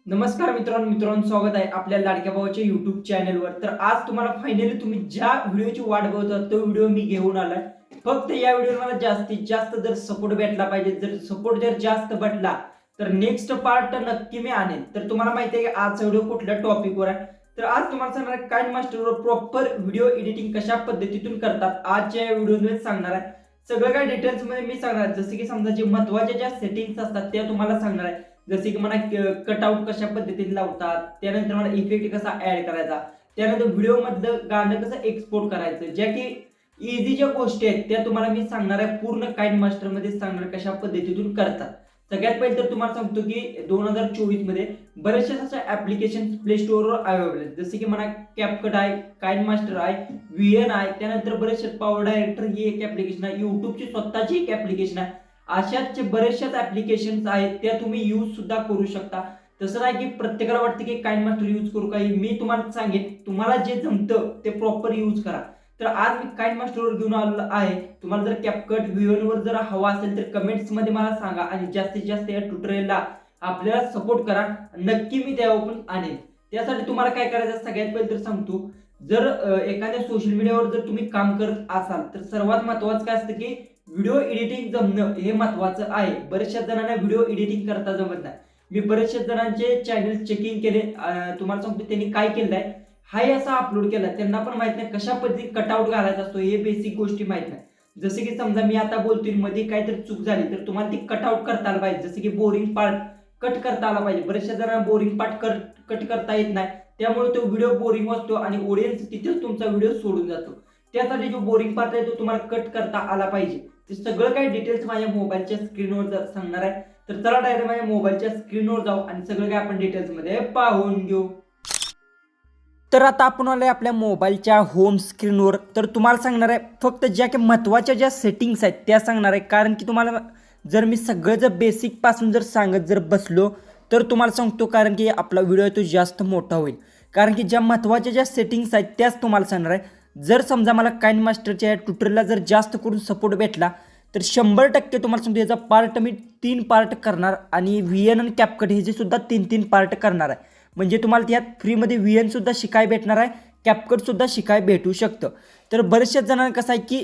नमस्कार मित्रांनो स्वागत आहे आपल्या लाडक्या भावाच्या YouTube चॅनलवर। तर आज तुम्हाला फायनली तुम्ही ज्या व्हिडिओची वाट बघत होता तो व्हिडिओ मी घेऊन आलाय। फक्त या व्हिडिओला मला जास्तीत जास्त जर सपोर्ट भेटला पाहिजे, जर सपोर्ट जास्त भेटला तर नेक्स्ट पार्ट नक्की मी आणेन। तर तुम्हाला माहिती आहे की आजचा व्हिडिओ कुठल्या टॉपिकवर आहे, तर आज तुम्हाला सांगणार आहे काइनमास्टरवर प्रॉपर व्हिडिओ एडिटिंग कशा पद्धतीतून करतात आजच्या या व्हिडिओमध्ये सांगणार आहे। सगळं काही डिटेल्स मध्ये मी सांगणार आहे, जसे की समजा जे महत्त्वाच्या ज्या सेटिंग्स असतात त्या तुम्हाला सांगणार आहे। जसे की मला कटआउट कशा पद्धतीने लावतात, त्यानंतर मला इफेक्ट कसा ऍड करायचा, त्यानंतर व्हिडिओ मधलं गाणं कसं एक्सपोर्ट करायचं, ज्या की इझी ज्या गोष्टी आहेत त्या तुम्हाला मी सांगणार आहे। पूर्ण काइनमास्टर मध्ये सांगणार कशा पद्धतीतून करतात। सगळ्यात पहिले तर तुम्हाला सांगतो की 2024 मध्ये बरेचसे असे ऍप्लिकेशन प्ले स्टोअरवर अवेलेबल आहेत, जसे की मला कॅपकट आहे, काइनमास्टर आहे, व्हीएन आहे, त्यानंतर बरेचसे पॉवर डायरेक्टर ही एक ऍप्लिकेशन आहे, युट्यूबची स्वतःची एक ऍप्लिकेशन आहे। अशाच बरेचशाच ऍप्लिकेशन्स आहेत त्या तुम्ही यूज सुद्धा करू शकता। तसं नाही की प्रत्येकाला वाटतं की काइनमास्टर यूज करू काही, मी तुम्हाला सांगेन तुम्हाला जे जमतं ते प्रॉपर यूज करा। तर आज मी काइनमास्टरवर घेऊन आलेलो आहे। तुम्हाला जर कॅपकट व्हीएन वर जर हवा असेल तर कमेंट्स मध्ये मला सांगा आणि जास्तीत जास्त या ट्युटोरियलला आपल्याला सपोर्ट करा, नक्की मी त्यावर पण आणेन। त्यासाठी तुम्हाला काय करायचं सगळ्यात पहिले तर सांगतो, जर एखाद्या सोशल मीडियावर जर तुम्ही काम करत असाल तर सर्वात महत्त्वाचं काय असतं की व्हिडिओ एडिटिंग जमणं हे महत्त्वाचं आहे। बऱ्याचशा जणांना व्हिडिओ एडिटिंग करता जमत नाही। मी बऱ्याचशा जणांचे चॅनल चेकिंग केले, तुम्हाला सांगतो त्यांनी काय केलंय, हाय असा अपलोड केला, त्यांना पण माहित नाही कशा पद्धतीने कटआउट घालायचा असतो, हे बेसिक गोष्टी माहित नाही। जसे की समजा मी आता बोलतोय मध्ये काहीतरी चूक झाली तर तुम्हाला ती कटआउट करता आलं पाहिजे, जसे की बोरिंग पार्ट कट करता आला पाहिजे। बऱ्याचशा जणांना बोरिंग पार्ट कट करता येत नाही, त्यामुळे तो व्हिडिओ बोरिंग असतो आणि ऑडियन्स तिथेच तुमचा व्हिडिओ सोडून जातो। त्यासाठी जो बोरिंग पार्ट आहे तो तुम्हाला कट करता आला पाहिजे। ते सगळं काही डिटेल्स माझ्या मोबाईलच्या स्क्रीनवर सांगणार आहे। तर चला डायरेक्ट माझ्या मोबाईलच्या स्क्रीनवर जाऊ आणि सगळं काही आपण डिटेल्स मध्ये पाहून घेऊ। तर आता आपण आलोय आपल्या मोबाईलच्या होम स्क्रीनवर। तर तुम्हाला सांगणार आहे फक्त ज्या काही महत्त्वाच्या ज्या सेटिंग्स आहेत त्या सांगणार आहे, कारण की तुम्हाला जर मी सगळं जर बेसिक पासून जर सांगत जर बसलो तर तुम्हाला सांगतो, कारण की आपला व्हिडिओ तो जास्त मोठा होईल। कारण की ज्या महत्त्वाच्या ज्या सेटिंग्स आहेत त्याच तुम्हाला सांगणार आहे। जर समजा मला काइनमास्टरच्या ट्युटोरियलला जर जास्त करून सपोर्ट भेटला तर 100% तुम्हाला सांगतो याचा पार्ट मी 3 पार्ट करणार आणि व्हीएन आणि कॅपकट ह्याचे सुद्धा 3-3 पार्ट करणार आहे। म्हणजे तुम्हाला त्यात फ्रीमध्ये व्हीएन सुद्धा शिकाय भेटणार आहे, कॅपकट सुद्धा शिकाय भेटू शकतं। तर बऱ्याचशा जणांना कसं आहे की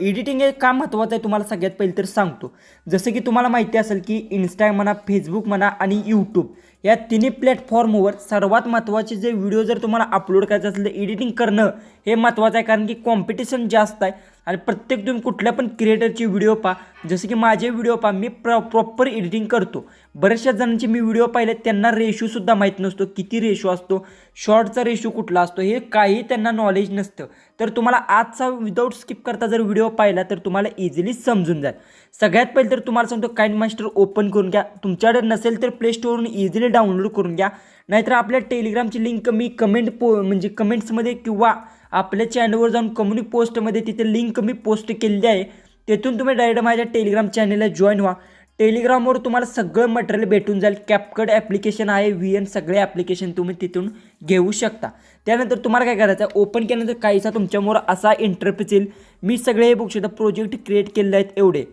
एडिटिंग हे का महत्त्वाचं आहे तुम्हाला सगळ्यात पहिले तर सांगतो। जसं की तुम्हाला माहिती असेल की इंस्टाग्राम म्हणा, फेसबुक म्हणा आणि यूट्यूब या तिन्ही प्लॅटफॉर्मवर सर्वात महत्त्वाचे जे व्हिडिओ जर तुम्हाला अपलोड करायचे असेल तर एडिटिंग करणं हे महत्त्वाचं आहे, कारण की कॉम्पिटिशन जास्त आहे आणि प्रत्येक तुम्ही कुठल्या पण क्रिएटरची व्हिडिओ पहा, जसे की माझे व्हिडिओ पहा, मी प्रॉपर एडिटिंग करतो। बऱ्याचशा जणांचे मी व्हिडिओ पाहिले त्यांना रेशोसुद्धा माहीत नसतो, किती रेशो असतो, शॉर्टचा रेशो कुठला असतो, हे काही त्यांना नॉलेज नसतं। तर तुम्हाला आजचा विदाऊट स्किप करता जर व्हिडिओ पाहिला तर तुम्हाला इझिली समजून जाईल। सगळ्यात पहिले तर तुम्हाला सांगतो काइनमास्टर ओपन करून घ्या, तुमच्याकडे नसेल तर प्ले स्टोअरवरून इझिली डाउनलोड करून घ्या, नाहीतर आपल्या टेलिग्रामची लिंक मी म्हणजे कमेंट्समध्ये किंवा आपल्या चॅनलवर जाऊन कम्युनिटी पोस्टमध्ये तिथे लिंक मी पोस्ट केलेली आहे, तेथून तुम्ही डायरेक्ट माझ्या टेलिग्राम चॅनलला जॉईन व्हा। टेलिग्रामवर तुम्हाला सगळं मटेरियल भेटून जाईल, कॅपकट ॲप्लिकेशन आहे, व्हीएन सगळे ॲप्लिकेशन तुम्ही तिथून घेऊ शकता। त्यानंतर तुम्हाला काय करायचं आहे, ओपन केल्यानंतर काहीसा तुमच्यासमोर असा इंटरफेस येईल। मी सगळे हे बघू शकता प्रोजेक्ट क्रिएट केलेले आहेत एवढे।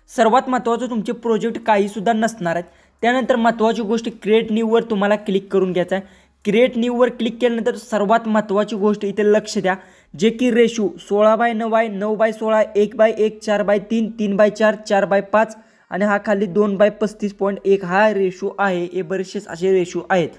सर्वात महत्त्वाचं तुमचे प्रोजेक्ट काहीसुद्धा नसणार आहेत। त्यानंतर महत्त्वाची गोष्ट क्रिएट न्यूवर तुम्हाला क्लिक करून घ्यायचं आहे। क्रिएट न्यूवर क्लिक केल्यानंतर सर्वात महत्त्वाची गोष्ट इथे लक्ष द्या, जे की रेशो 16:9 आहे, 9:16, 1:1, 4:3, 3:4, 4:5 आणि हा खाली 2:35.1 हा रेशो आहे। हे बरेचसे असे रेशो आहेत।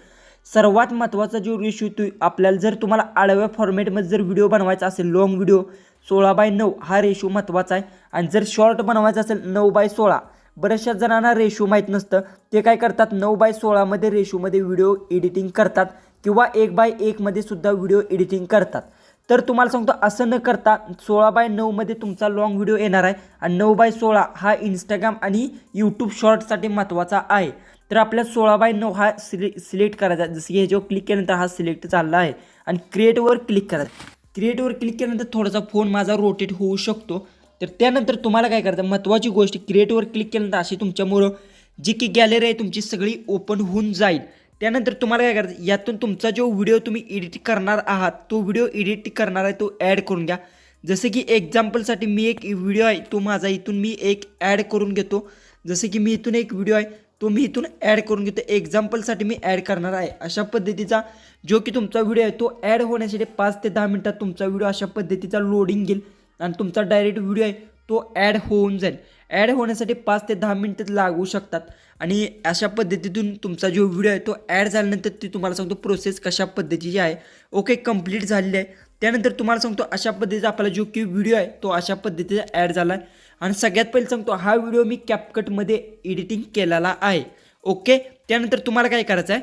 सर्वात महत्त्वाचा जो रेशो तो आपल्याला जर तुम्हाला आडव्या फॉर्मॅटमध्ये जर व्हिडिओ बनवायचा असेल, लॉंग व्हिडिओ 16:9 हा रेशो महत्त्वाचा आहे। आणि जर शॉर्ट बनवायचा असेल 9:16, बऱ्याचशा जणांना रेशो माहीत नसतं, ते काय करतात 9:16 मध्ये रेशोमध्ये व्हिडिओ एडिटिंग करतात किंवा 1:1 मध्ये सुद्धा व्हिडिओ एडिटिंग करतात। तर तुम्हाला सांगतो असं न करता 16:9 मध्ये तुमचा लॉंग व्हिडिओ येणार आहे आणि 9:16 हा इंस्टाग्राम आणि यूट्यूब शॉर्टसाठी महत्त्वाचा आहे। तर आपल्या 16:9 हा सिलेक्ट करायचा, जसं की ह्याच्यावर क्लिक केल्यानंतर हा सिलेक्ट झाला आहे आणि क्रिएटवर क्लिक करायचं। क्रिएटवर क्लिक केल्यानंतर थोडासा फोन माझा रोटेट होऊ शकतो। तर त्यानंतर तुम्हाला काय करायचं, महत्त्वाची गोष्ट क्रिएटवर क्लिक केल्यानंतर अशी तुमच्यामुळं जी की गॅलरी आहे तुमची सगळी ओपन होऊन जाईल। त्यानंतर तुम्हाला काय करायचं, यातून तुमचा जो व्हिडिओ तुम्ही एडिट करणार आहात तो व्हिडिओ एडिट करणार आहे तो ॲड करून घ्या। जसे की एक्झाम्पलसाठी मी एक व्हिडिओ आहे तो माझा इथून मी एक ॲड करून घेतो। जसे की मी इथून एक व्हिडिओ आहे तो मी इथून ॲड करून घेतो. एक्झाम्पलसाठी मी ॲड करणार आहे अशा पद्धतीचा जो की तुमचा व्हिडिओ आहे तो ॲड होण्यासाठी 5 ते 10 मिनिटात तुमचा व्हिडिओ अशा पद्धतीचा लोडिंग घेईल आणि तुमचा डायरेक्ट व्हिडिओ आहे तो ॲड होऊन जाईल. ॲड होण्यासाठी 5 ते 10 मिनिटं लागू शकतात आणि अशा पद्धतीतून तुमचा जो व्हिडिओ आहे तो ॲड झाल्यानंतर ती तुम्हाला सांगतो प्रोसेस कशा पद्धतीची आहे. ओके, कंप्लीट झालेली आहे. त्यानंतर तुम्हाला सांगतो अशा पद्धतीचा आपला जो की व्हिडिओ आहे तो अशा पद्धतीचा ॲड झाला आहे आणि सगळ्यात पहिले सांगतो हा व्हिडिओ मी कॅपकटमध्ये एडिटिंग केलेला आहे. ओके, त्यानंतर तुम्हाला काय करायचं आहे,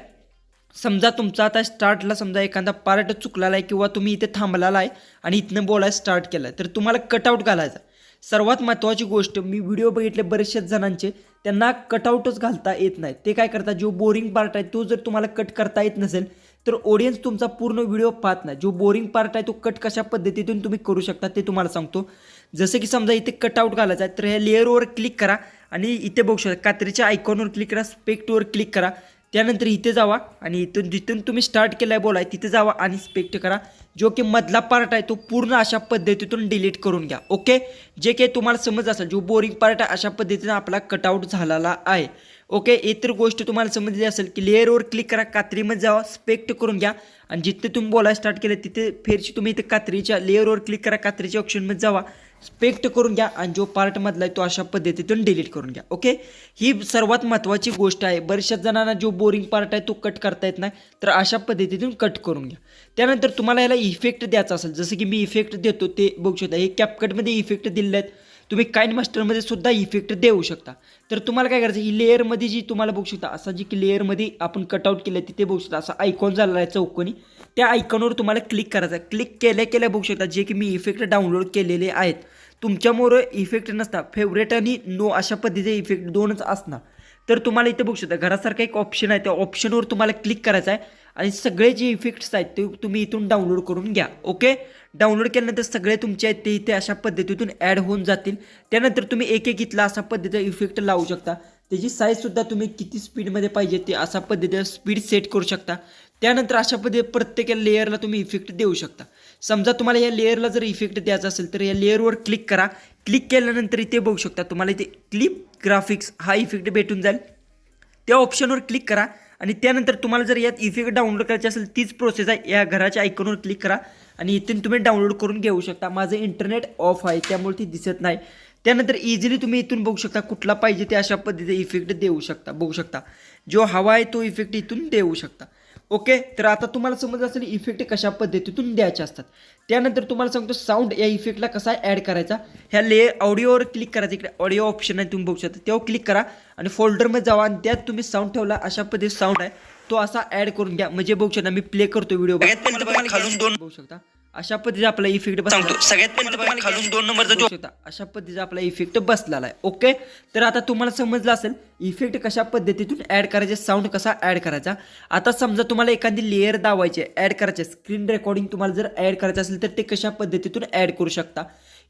समजा तुमचा आता स्टार्टला समजा एखादा पार्ट चुकलेला आहे किंवा तुम्ही इथे थांबलेला आहे आणि इथनं बोलायला स्टार्ट केलं आहे तर तुम्हाला कटआउट घालायचा. सर्वात महत्त्वाची गोष्ट, मी व्हिडिओ बघितले बरेचशे जणांचे त्यांना कटआउटच घालता येत नाही. ते काय करतात, जो बोरिंग पार्ट आहे तो जर तुम्हाला कट करता येत नसेल तर ऑडियन्स तुमचा पूर्ण व्हिडिओ पाहत नाही. जो बोरिंग पार्ट आहे तो कट कशा पद्धतीतून तुम्ही करू शकता ते तुम्हाला सांगतो. जसं की समजा इथे कटआउट घालायचा आहे तर ह्या लेअरवर क्लिक करा आणि इथे बघू शकता कात्रीच्या आयकॉनवर क्लिक करा, स्पेक्टवर क्लिक करा. त्यानंतर इथे जावा आणि इथून जिथून तुम्ही स्टार्ट केलं आहे बोलाय तिथे जावा आणि स्पेक्ट करा. जो की मधला पार्ट आहे तो पूर्ण अशा पद्धतीतून डिलीट करून घ्या. ओके, जे काही तुम्हाला समज असेल जो बोरिंग पार्ट आहे अशा पद्धतीने आपला कटआउट झालेला आहे. ओके, इतर गोष्ट तुम्हाला समजली असेल की लेअरवर क्लिक करा, कात्रीमध्ये जावा, स्पेक्ट करून घ्या आणि जिथे तुम्ही बोलायला स्टार्ट केलं तिथे फेरची तुम्ही इथे कात्रीच्या लेअरवर क्लिक करा, कात्रीच्या ऑप्शनमध्ये जावा, स्पेक्ट करून घ्या आणि जो पार्टमधला आहे तो अशा पद्धतीतून डिलीट करून घ्या. ओके, ही सर्वात महत्त्वाची गोष्ट आहे. बऱ्याचशा जणांना जो बोरिंग पार्ट आहे तो कट करता येत नाही तर अशा पद्धतीतून कट करून घ्या. त्यानंतर तुम्हाला याला इफेक्ट द्यायचा असेल, जसं की मी इफेक्ट देतो ते बघू शकता. हे कॅपकटमध्ये इफेक्ट दिलेले आहेत, तुम्ही काइन मास्टरमध्ये सुद्धा इफेक्ट देऊ शकता. तर तुम्हाला काय करायचं, ही लेअरमध्ये जी तुम्हाला बघू शकता असा जी की लेअरमध्ये आपण कटआउट केलं तिथे बघू शकता असा आयकॉन झालेला आहे चौकोनी, त्या आयकॉनवर तुम्हाला क्लिक करायचं आहे. क्लिक केल्या बघू शकता जे की मी इफेक्ट डाउनलोड केलेले आहेत. तुमच्यामुळे इफेक्ट नसता, फेवरेट आणि नो अशा पद्धतीचे इफेक्ट दोनच असणार. तर तुम्हाला इथे बघू शकता घरासारखा एक ऑप्शन आहे, त्या ऑप्शनवर तुम्हाला क्लिक करायचं आहे आणि सगळे जे इफेक्ट्स आहेत ते तुम्ही इथून डाउनलोड करून घ्या. ओके, डाउनलोड केल्यानंतर सगळे तुमचे आहेत ते इथे अशा पद्धतीतून ॲड होऊन जातील. त्यानंतर तुम्ही एक एक इथला अशा पद्धतीचा इफेक्ट लावू शकता. त्याची साईजसुद्धा तुम्ही किती स्पीडमध्ये पाहिजे ते अशा पद्धतीने स्पीड सेट करू शकता. त्यानंतर अशा पद्धतीने प्रत्येक लेअरला तुम्ही इफेक्ट देऊ शकता. समजा तुम्हाला या लेअरला जर इफेक्ट द्यायचा असेल तर या लेअरवर क्लिक करा. क्लिक केल्यानंतर इथे बघू शकता तुम्हाला इथे क्लिप ग्राफिक्स हा इफेक्ट भेटून जाईल. त्या ऑप्शनवर क्लिक करा आणि त्यानंतर तुम्हाला जर यात इफेक्ट डाउनलोड करायचे असेल तीच प्रोसेस आहे. या घराच्या आयकॉनवर क्लिक करा आणि इथून तुम्ही डाउनलोड करून घेऊ शकता. माझं इंटरनेट ऑफ आहे त्यामुळे ती दिसत नाही. त्यानंतर इझिली तुम्ही इथून बघू शकता कुठला पाहिजे ते अशा पद्धतीने इफेक्ट देऊ शकता. बघू शकता जो हवा आहे तो इफेक्ट इथून देऊ शकता. ओके, तर आता तुम्हाला समज असेल इफेक्ट कशा पद्धतीतून द्यायचे असतात. त्यानंतर तुम्हाला सांगतो साऊंड या इफेक्टला कसा ॲड करायचा. ह्या ऑडिओवर क्लिक करायचं, इकडे ऑडिओ ऑप्शन आहे तुम्ही बघू शकता, तेव्हा क्लिक करा आणि फोल्डरमध्ये जावा आणि त्यात तुम्ही साऊंड ठेवला अशा पद्धतीने साऊंड आहे तो असा ॲड करून घ्या. म्हणजे बघू शकता मी प्ले करतो व्हिडिओ खालून दोन बघू शकता अशा पद्धतीने आपला इफेक्ट बसला. सगळ्यात पहिले खालून 2 नंबरचा जो शकता अशा पद्धतीचा आपला इफेक्ट बसलेला आहे. ओके, तर आता तुम्हाला समजलं असेल इफेक्ट कशा पद्धतीतून ॲड करायचे, साऊंड कसा ॲड करायचा. आता समजा तुम्हाला एखादी लेअर दावायची ॲड करायचे, स्क्रीन रेकॉर्डिंग तुम्हाला जर ॲड करायचं असेल तर ते कशा पद्धतीतून ॲड करू शकता.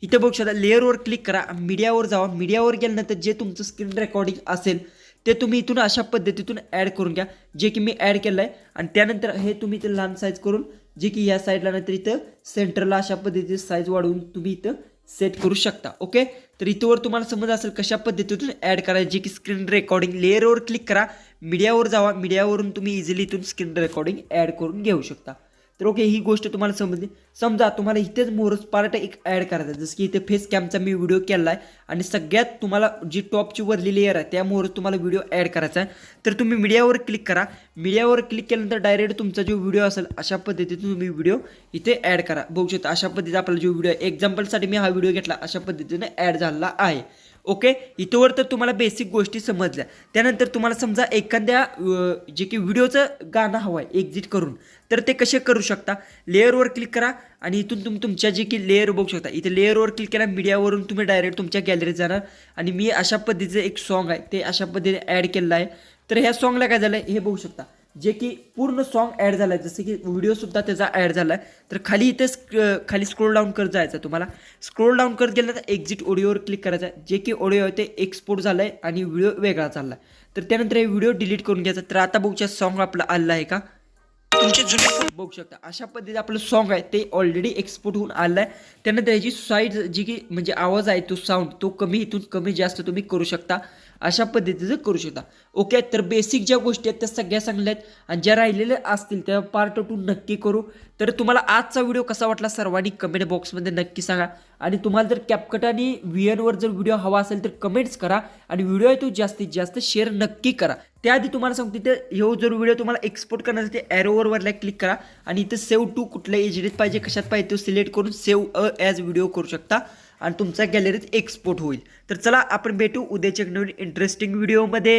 इथे बघू शकता लेअरवर क्लिक करा, मीडियावर जावा. मीडियावर गेल्यानंतर जे तुमचं स्क्रीन रेकॉर्डिंग असेल ते तुम्ही इथून अशा पद्धतीतून ॲड करून घ्या जे की मी ॲड केलं आहे. आणि त्यानंतर हे तुम्ही इथं लहान साईज करून जे की या साईडला नंतर इथं सेंटरला अशा पद्धतीची साईज वाढवून तुम्ही इथं सेट करू शकता. ओके, तर इथंवर तुम्हाला समज असेल कशा पद्धतीतून ॲड करायची जे की स्क्रीन रेकॉर्डिंग. लेअरवर क्लिक करा, मीडियावर जावा, मीडियावरून तुम्ही इझिली इथून स्क्रीन रेकॉर्डिंग ॲड करून घेऊ शकता. तर ओके, ही गोष्ट तुम्हाला समजली. समजा तुम्हाला इथेच मोरस पार्ट एक ॲड करायचा, जसं की इथे फेस कॅमचा मी व्हिडिओ केला आहे आणि सगळ्यात तुम्हाला जी टॉपची वरली लेअर आहे त्या मोरस तुम्हाला व्हिडिओ ॲड करायचा आहे. तर तुम्ही मीडियावर क्लिक करा. मीडियावर क्लिक केल्यानंतर डायरेक्ट तुमचा जो व्हिडिओ असेल अशा पद्धतीने तुम्ही व्हिडिओ इथे ॲड करा. बघू शकता अशा पद्धतीने आपला जो व्हिडिओ आहे, एक्झाम्पलसाठी मी हा व्हिडिओ घेतला अशा पद्धतीने ॲड झाला आहे. ओके, इथंवर तर तुम्हाला बेसिक गोष्टी समजल्या. त्यानंतर तुम्हाला समजा एखाद्या जे की व्हिडिओचं गाणं हवं आहे एक्झिट करून तर ते कसे करू शकता. लेअरवर क्लिक करा आणि इथून तुम्ही तुमच्या जे की लेअर बघू शकता, इथे लेअरवर क्लिक केला, मीडियावरून तुम्ही डायरेक्ट तुमच्या गॅलरीत जाणार आणि मी अशा पद्धतीचं एक सॉन्ग आहे ते अशा पद्धतीने ॲड केलेलं आहे. तर ह्या सॉन्गला काय झालं आहे हे बघू शकता, जे की पूर्ण सॉन्ग ॲड झालं आहे, जसं की व्हिडिओसुद्धा त्याचा ॲड झाला आहे. तर खाली इथे खाली स्क्रोल डाऊन करत जायचं. तुम्हाला स्क्रोल डाऊन करत गेलं तर एक्झिट ऑडिओवर क्लिक करायचं आहे. जे की ऑडिओ आहे ते एक्सपोर्ट झालं आहे आणि व्हिडिओ वेगळा चालला आहे. तर त्यानंतर हे व्हिडिओ डिलीट करून घ्यायचा. तर आता बघूया सॉन्ग आपलं आलं आहे का, तुमचे जुने बघू शकता अशा पद्धतीने आपलं सॉन्ग आहे ते ऑलरेडी एक्सपोर्ट होऊन आलं आहे. त्यानंतर ह्याची साईड जी की म्हणजे आवाज आहे तो साऊंड तो कमी इथून कमी जास्त तुम्ही करू शकता. अशा पद्धतीचं करू शकता. ओके, तर बेसिक ज्या गोष्टी आहेत त्या सगळ्या सांगल्या आहेत आणि ज्या राहिलेल्या असतील त्या पार्ट 2 नक्की करू. तर तुम्हाला आजचा व्हिडिओ कसा वाटला सर्वांनी कमेंट बॉक्समध्ये नक्की सांगा. आणि तुम्हाला जर CapCut आणि VN वर जर व्हिडिओ हवा असेल तर कमेंट्स करा आणि व्हिडिओ आहे तो जास्तीत जास्त शेअर नक्की करा. त्याआधी तुम्हाला सांगतो इथं ह्यो जर व्हिडिओ तुम्हाला एक्सपोर्ट करण्यासाठी ॲरोवरला क्लिक करा आणि इथं सेव्ह टू कुठल्या एजडीत पाहिजे कशात पाहिजे तो सिलेक्ट करून सेव्ह ॲज व्हिडिओ करू शकता आणि तुमच्या गॅलरीत एक्सपोर्ट होईल. तर चला आपण भेटू उद्याच्या एक नवीन इंटरेस्टिंग व्हिडिओमध्ये.